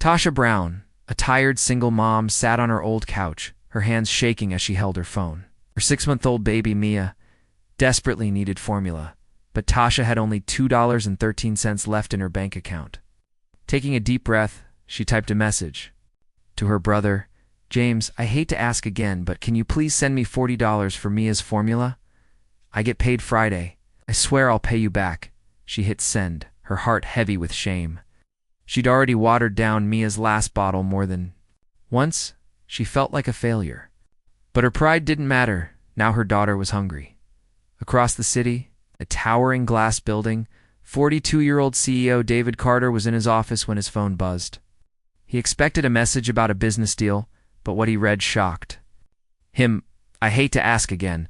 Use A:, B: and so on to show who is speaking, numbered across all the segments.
A: Tasha Brown, a tired single mom, sat on her old couch, her hands shaking as she held her phone. Her 6-month-old baby, Mia, desperately needed formula, but Tasha had only $2.13 left in her bank account. Taking a deep breath, she typed a message. To her brother, James, I hate to ask again, but can you please send me $40 for Mia's formula? I get paid Friday. I swear I'll pay you back. She hit send, her heart heavy with shame. She'd already watered down Mia's last bottle more than once. She felt like a failure. But her pride didn't matter. Now her daughter was hungry. Across the city, a towering glass building, 42-year-old CEO David Carter was in his office when his phone buzzed. He expected a message about a business deal, but what he read shocked him. I hate to ask again,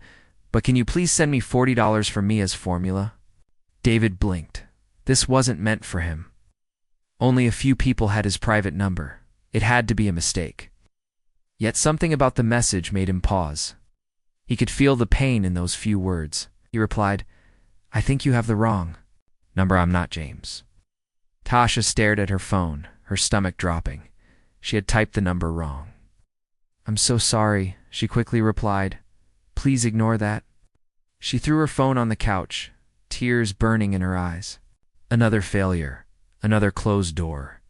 A: but can you please send me $40 for Mia's formula? David blinked. This wasn't meant for him. Only a few people had his private number. It had to be a mistake. Yet something about the message made him pause. He could feel the pain in those few words. He replied, I think you have the wrong number. I'm not James. Tasha stared at her phone, her stomach dropping. She had typed the number wrong. I'm so sorry, she quickly replied. Please ignore that. She threw her phone on the couch, tears burning in her eyes. Another failure, another closed door.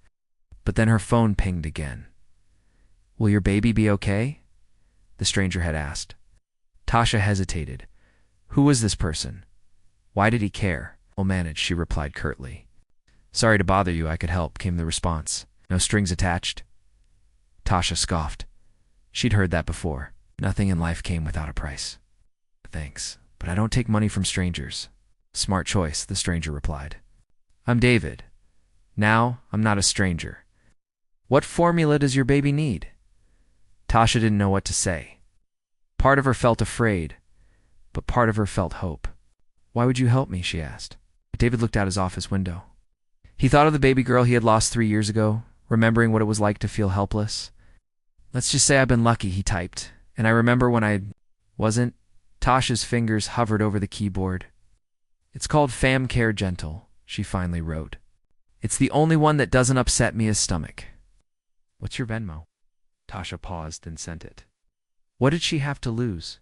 A: But then her phone pinged again. Will your baby be okay? The stranger had asked. Tasha hesitated. Who was this person? Why did he care? I'll manage, she replied curtly. Sorry to bother you, I could help, came the response. No strings attached? Tasha scoffed. She'd heard that before. Nothing in life came without a price. Thanks, but I don't take money from strangers. Smart choice, the stranger replied. I'm David. Now, I'm not a stranger. What formula does your baby need? Tasha didn't know what to say. Part of her felt afraid, but part of her felt hope. Why would you help me? She asked. David looked out his office window. He thought of the baby girl he had lost 3 years ago, remembering what it was like to feel helpless. Let's just say I've been lucky, he typed. And I remember when I wasn't. Tasha's fingers hovered over the keyboard. It's called Fam Care Gentle, she finally wrote. It's the only one that doesn't upset Mia's stomach. What's your Venmo? Tasha paused, then sent it. What did she have to lose?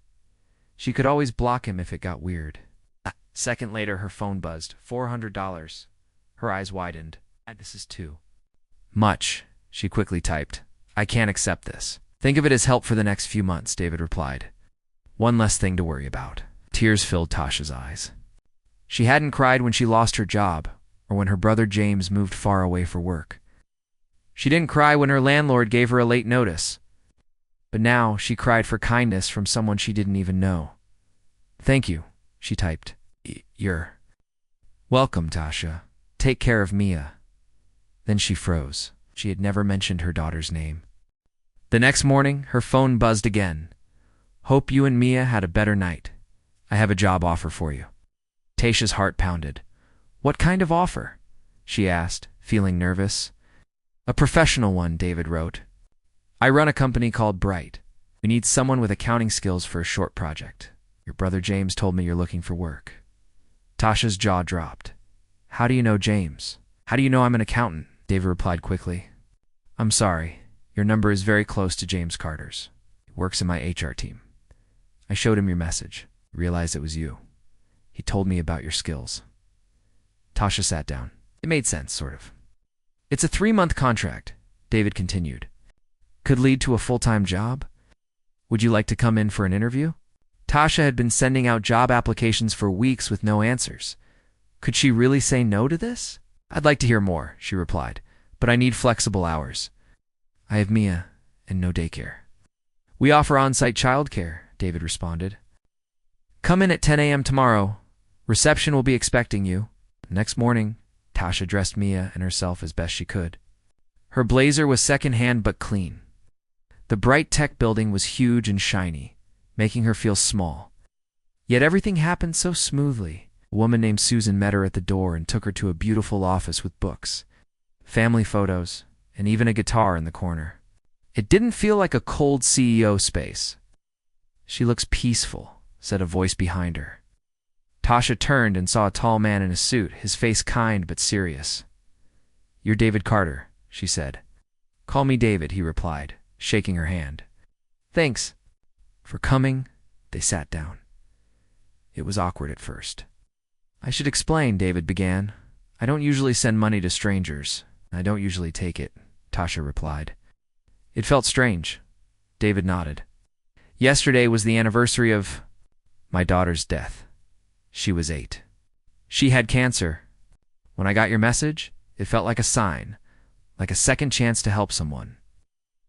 A: She could always block him if it got weird. A second later, her phone buzzed. $400. Her eyes widened. This is too much, she quickly typed. I can't accept this. Think of it as help for the next few months, David replied. One less thing to worry about. Tears filled Tasha's eyes. She hadn't cried when she lost her job, or when her brother James moved far away for work. She didn't cry when her landlord gave her a late notice. But now she cried for kindness from someone she didn't even know. Thank you, she typed. You're welcome, Tasha. Take care of Mia. Then she froze. She had never mentioned her daughter's name. The next morning, her phone buzzed again. Hope you and Mia had a better night. I have a job offer for you. Tasha's heart pounded. What kind of offer? She asked, feeling nervous. A professional one, David wrote. I run a company called Bright. We need someone with accounting skills for a short project. Your brother James told me you're looking for work. Tasha's jaw dropped. How do you know James? How do you know I'm an accountant? David replied quickly. I'm sorry. Your number is very close to James Carter's. He works in my HR team. I showed him your message. Realized it was you. He told me about your skills. Tasha sat down. It made sense, sort of. It's a 3-month contract, David continued. Could lead to a full-time job. Would you like to come in for an interview? Tasha had been sending out job applications for weeks with no answers. Could she really say no to this? I'd like to hear more, she replied, but I need flexible hours. I have Mia and no daycare. We offer on-site childcare, David responded. Come in at 10 a.m. tomorrow. Reception will be expecting you. The next morning, Tasha dressed Mia and herself as best she could. Her blazer was second-hand but clean. The Bright Tech building was huge and shiny, making her feel small. Yet everything happened so smoothly. A woman named Susan met her at the door and took her to a beautiful office with books, family photos, and even a guitar in the corner. It didn't feel like a cold CEO space. She looks peaceful, said a voice behind her. Tasha turned and saw a tall man in a suit, his face kind but serious. You're David Carter, she said. Call me David, he replied, shaking her hand. Thanks for coming. They sat down. It was awkward at first. I should explain, David began. I don't usually send money to strangers. I don't usually take it, Tasha replied. It felt strange. David nodded. Yesterday was the anniversary of my daughter's death. She was 8. She had cancer. When I got your message, it felt like a sign, like a second chance to help someone.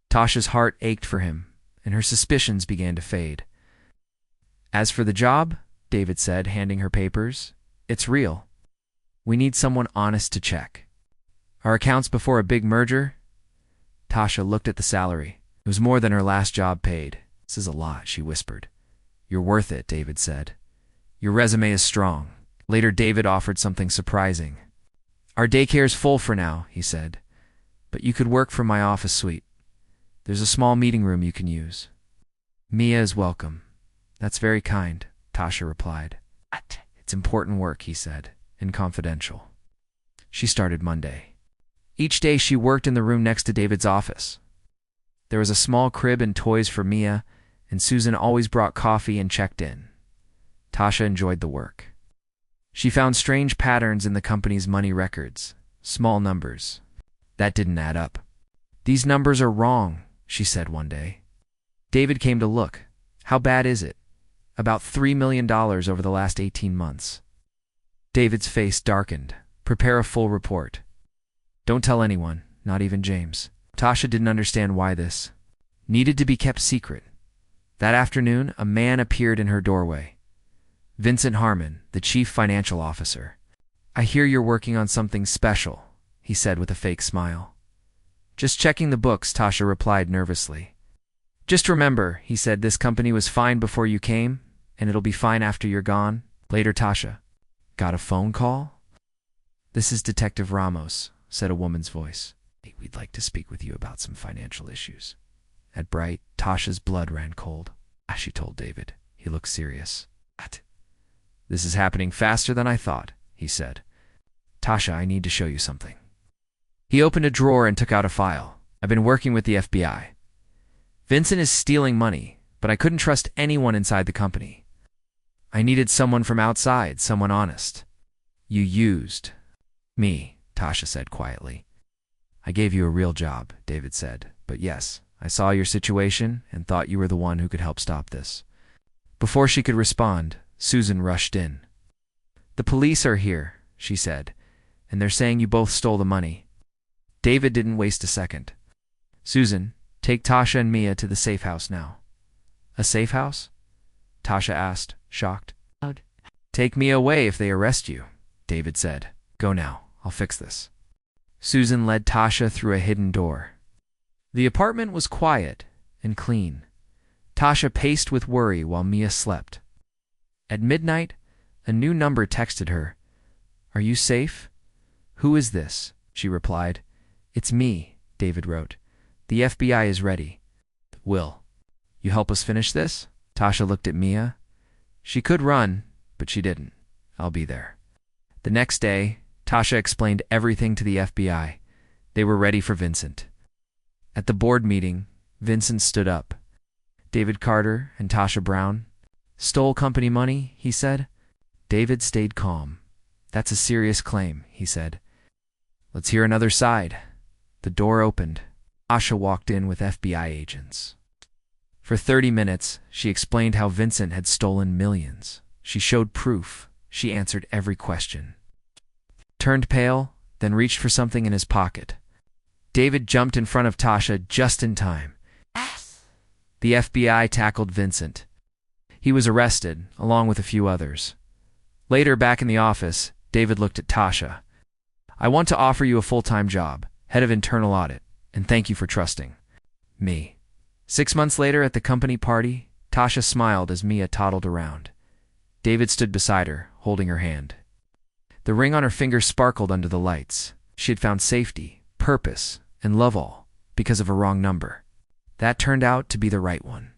A: Tasha's heart ached for him, and her suspicions began to fade. As for the job, David said, handing her papers, it's real. We need someone honest to check. Our accounts before a big merger? Tasha looked at the salary. It was more than her last job paid. This is a lot, she whispered. You're worth it, David said. Your resume is strong. Later, David offered something surprising. Our daycare's full for now, he said, but you could work from my office suite. There's a small meeting room you can use. Mia is welcome. That's very kind, Tasha replied. It's important work, he said, and confidential. She started Monday. Each day she worked in the room next to David's office. There was a small crib and toys for Mia, and Susan always brought coffee and checked in. Tasha enjoyed the work. She found strange patterns in the company's money records, small numbers. That didn't add up. These numbers are wrong, she said one day. David came to look. How bad is it? About $3 million over the last 18 months. David's face darkened. Prepare a full report. Don't tell anyone, not even James. Tasha didn't understand why this needed to be kept secret. That afternoon, a man appeared in her doorway. Vincent Harmon, the chief financial officer. I hear you're working on something special, he said with a fake smile. Just checking the books, Tasha replied nervously. Just remember, he said, this company was fine before you came, and it'll be fine after you're gone. Later, Tasha. Got a phone call? This is Detective Ramos, said a woman's voice. Hey, we'd like to speak with you about some financial issues. At Bright, Tasha's blood ran cold. She told David. He looked serious. What? This is happening faster than I thought, he said. Tasha, I need to show you something. He opened a drawer and took out a file. I've been working with the FBI. Vincent is stealing money, but I couldn't trust anyone inside the company. I needed someone from outside, someone honest. You used me, Tasha said quietly. I gave you a real job, David said, but yes, I saw your situation and thought you were the one who could help stop this. Before she could respond, Susan rushed in. The police are here, she said, and they're saying you both stole the money. David didn't waste a second. Susan, take Tasha and Mia to the safe house now. A safe house? Tasha asked, shocked. Take Mia away if they arrest you, David said. Go now, I'll fix this. Susan led Tasha through a hidden door. The apartment was quiet and clean. Tasha paced with worry while Mia slept. At midnight, a new number texted her. Are you safe? Who is this? She replied. It's me, David wrote. The FBI is ready. Will you help us finish this? Tasha looked at Mia. She could run, but she didn't. I'll be there. The next day, Tasha explained everything to the FBI. They were ready for Vincent. At the board meeting, Vincent stood up. David Carter and Tasha Brown stole company money, he said. David stayed calm. That's a serious claim, he said. Let's hear another side. The door opened. Tasha walked in with FBI agents. For 30 minutes, she explained how Vincent had stolen millions. She showed proof. She answered every question. Turned pale, then reached for something in his pocket. David jumped in front of Tasha just in time. The FBI tackled Vincent. He was arrested, along with a few others. Later, back in the office, David looked at Tasha. I want to offer you a full-time job, head of internal audit, and thank you for trusting me. 6 months later at the company party, Tasha smiled as Mia toddled around. David stood beside her, holding her hand. The ring on her finger sparkled under the lights. She had found safety, purpose, and love all because of a wrong number. That turned out to be the right one.